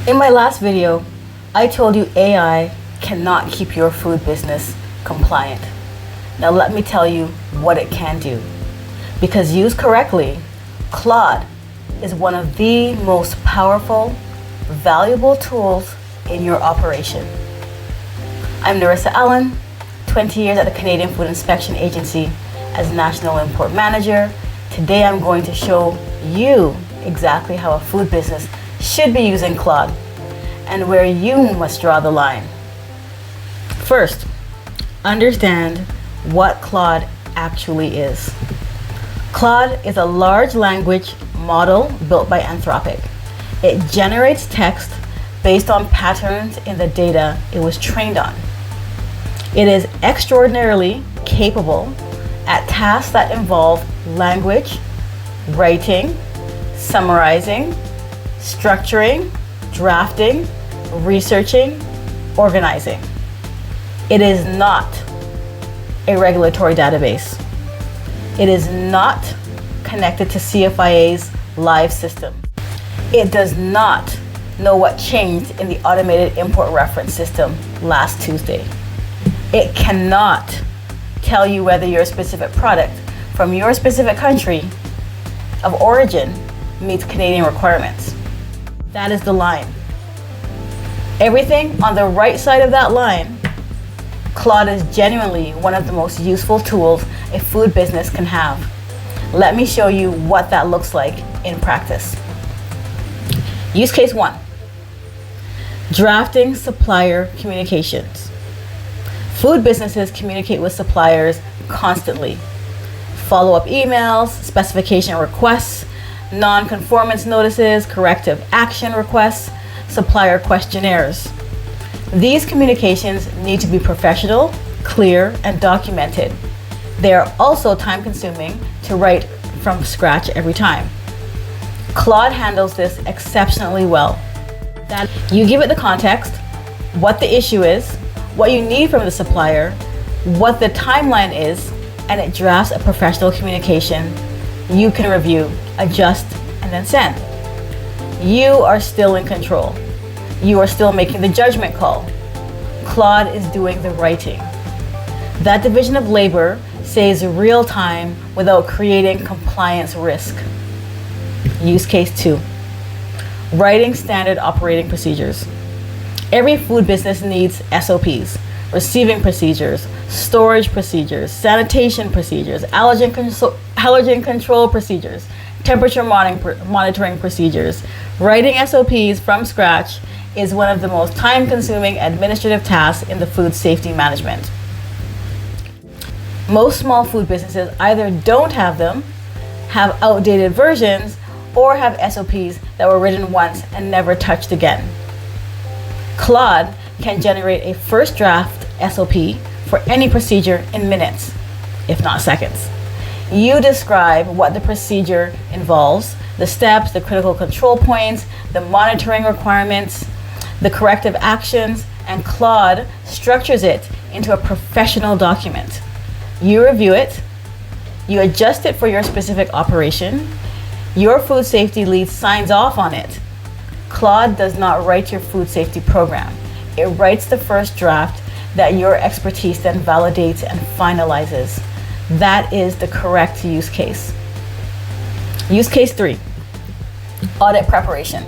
In my last video, I told you AI cannot keep your food business compliant. Now let me tell you what it can do. Because used correctly, Claude is one of the most powerful, valuable tools in your operation. I'm Narissa Allen, 20 years at the Canadian Food Inspection Agency as National Import Manager. Today I'm going to show you exactly how a food business should be using Claude and where you must draw the line. First, understand what Claude actually is. Claude is a large language model built by Anthropic. It generates text based on patterns in the data it was trained on. It is extraordinarily capable at tasks that involve language, writing, summarizing, structuring, drafting, researching, organizing. It is not a regulatory database. It is not connected to CFIA's live system. It does not know what changed in the automated import reference system last Tuesday. It cannot tell you whether your specific product from your specific country of origin meets Canadian requirements. That is the line. Everything on the right side of that line, Claude is genuinely one of the most useful tools a food business can have. Let me show you what that looks like in practice. Use case 1. Drafting supplier communications. Food businesses communicate with suppliers constantly. Follow-up emails, specification requests, non-conformance notices, corrective action requests, supplier questionnaires. These communications need to be professional, clear, and documented. They are also time-consuming to write from scratch every time. Claude handles this exceptionally well. That you give it the context, what the issue is, what you need from the supplier, what the timeline is, and it drafts a professional communication you can review, adjust, and then send. You are still in control. You are still making the judgment call. Claude is doing the writing. That division of labor saves real time without creating compliance risk. Use case 2. Writing standard operating procedures. Every food business needs SOPs, receiving procedures, storage procedures, sanitation procedures, allergen control procedures, temperature monitoring procedures. Writing SOPs from scratch is one of the most time-consuming administrative tasks in the food safety management. Most small food businesses either don't have them, have outdated versions, or have SOPs that were written once and never touched again. Claude can generate a first draft SOP for any procedure in minutes, if not seconds. You describe what the procedure involves, the steps, the critical control points, the monitoring requirements, the corrective actions, and Claude structures it into a professional document. You review it, you adjust it for your specific operation, your food safety lead signs off on it. Claude does not write your food safety program. It writes the first draft that your expertise then validates and finalizes. That is the correct use case. Use case 3, audit preparation.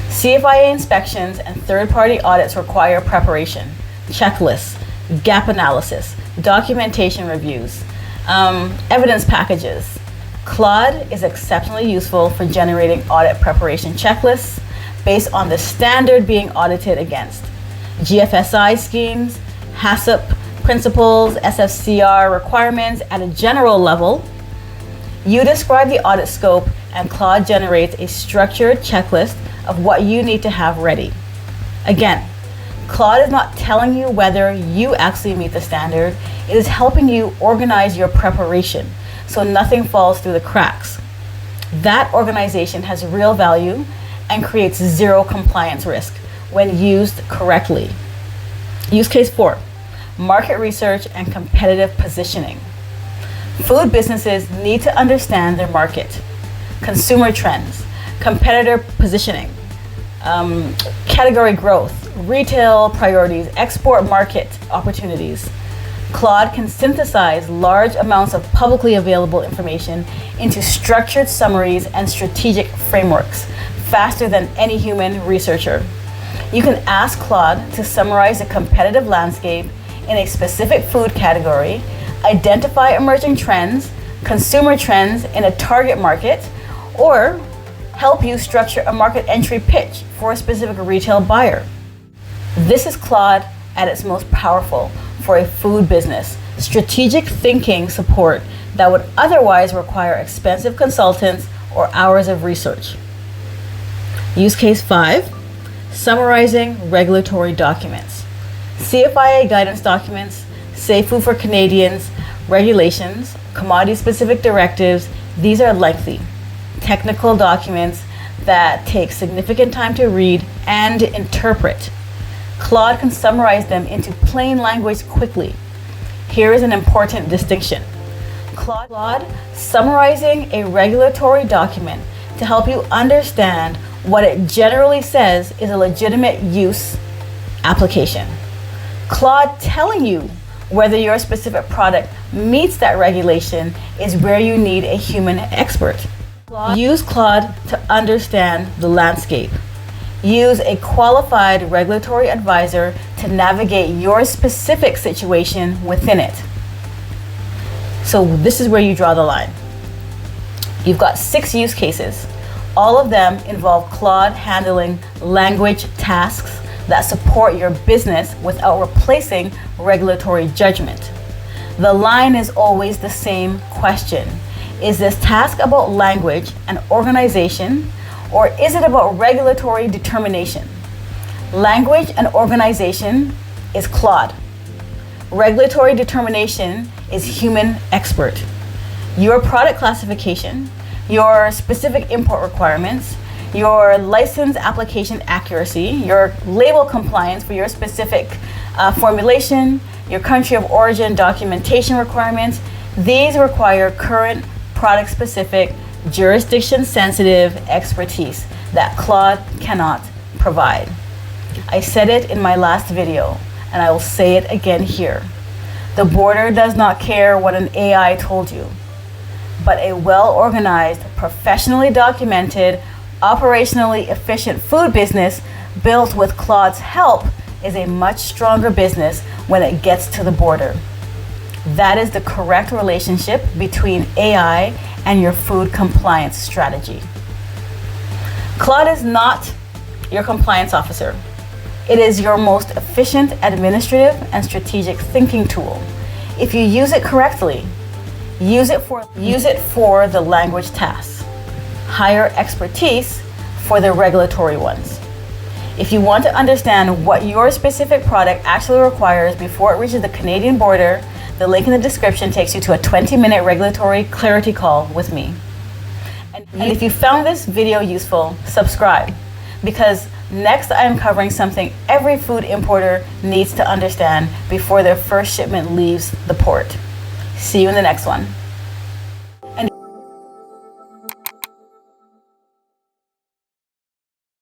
CFIA inspections and third-party audits require preparation, checklists, gap analysis, documentation reviews, evidence packages. Claude is exceptionally useful for generating audit preparation checklists based on the standard being audited against. GFSI schemes, HACCP principles, SFCR requirements at a general level. You describe the audit scope and Claude generates a structured checklist of what you need to have ready. Again, Claude is not telling you whether you actually meet the standard. It is helping you organize your preparation so nothing falls through the cracks. That organization has real value and creates zero compliance risk when used correctly. Use case 4, market research and competitive positioning. Food businesses need to understand their market, consumer trends, competitor positioning, category growth, retail priorities, export market opportunities. Claude can synthesize large amounts of publicly available information into structured summaries and strategic frameworks faster than any human researcher. You can ask Claude to summarize a competitive landscape in a specific food category, identify emerging trends, consumer trends in a target market, or help you structure a market entry pitch for a specific retail buyer. This is Claude at its most powerful for a food business. Strategic thinking support that would otherwise require expensive consultants or hours of research. Use case 5, summarizing regulatory documents. CFIA guidance documents, Safe Food for Canadians, regulations, commodity-specific directives, these are lengthy, technical documents that take significant time to read and interpret. Claude can summarize them into plain language quickly. Here is an important distinction. Claude summarizing a regulatory document to help you understand what it generally says is a legitimate use application. Claude telling you whether your specific product meets that regulation is where you need a human expert. Use Claude to understand the landscape. Use a qualified regulatory advisor to navigate your specific situation within it. So this is where you draw the line. You've got 6 use cases. All of them involve Claude handling language tasks that support your business without replacing regulatory judgment. The line is always the same question. Is this task about language and organization, or is it about regulatory determination? Language and organization is Claude. Regulatory determination is human expert. Your product classification, your specific import requirements, your license application accuracy, your label compliance for your specific formulation, your country of origin documentation requirements, these require current product-specific, jurisdiction-sensitive expertise that Claude cannot provide. I said it in my last video, and I will say it again here. The border does not care what an AI told you, but a well-organized, professionally documented, operationally efficient food business built with Claude's help is a much stronger business when it gets to the border. That is the correct relationship between AI and your food compliance strategy. Claude is not your compliance officer. It is your most efficient administrative and strategic thinking tool. If you use it correctly, use it for the language tasks. Hire expertise for the regulatory ones. If you want to understand what your specific product actually requires before it reaches the Canadian border, the link in the description takes you to a 20-minute regulatory clarity call with me. And if you found this video useful, subscribe, because next I am covering something every food importer needs to understand before their first shipment leaves the port. See you in the next one.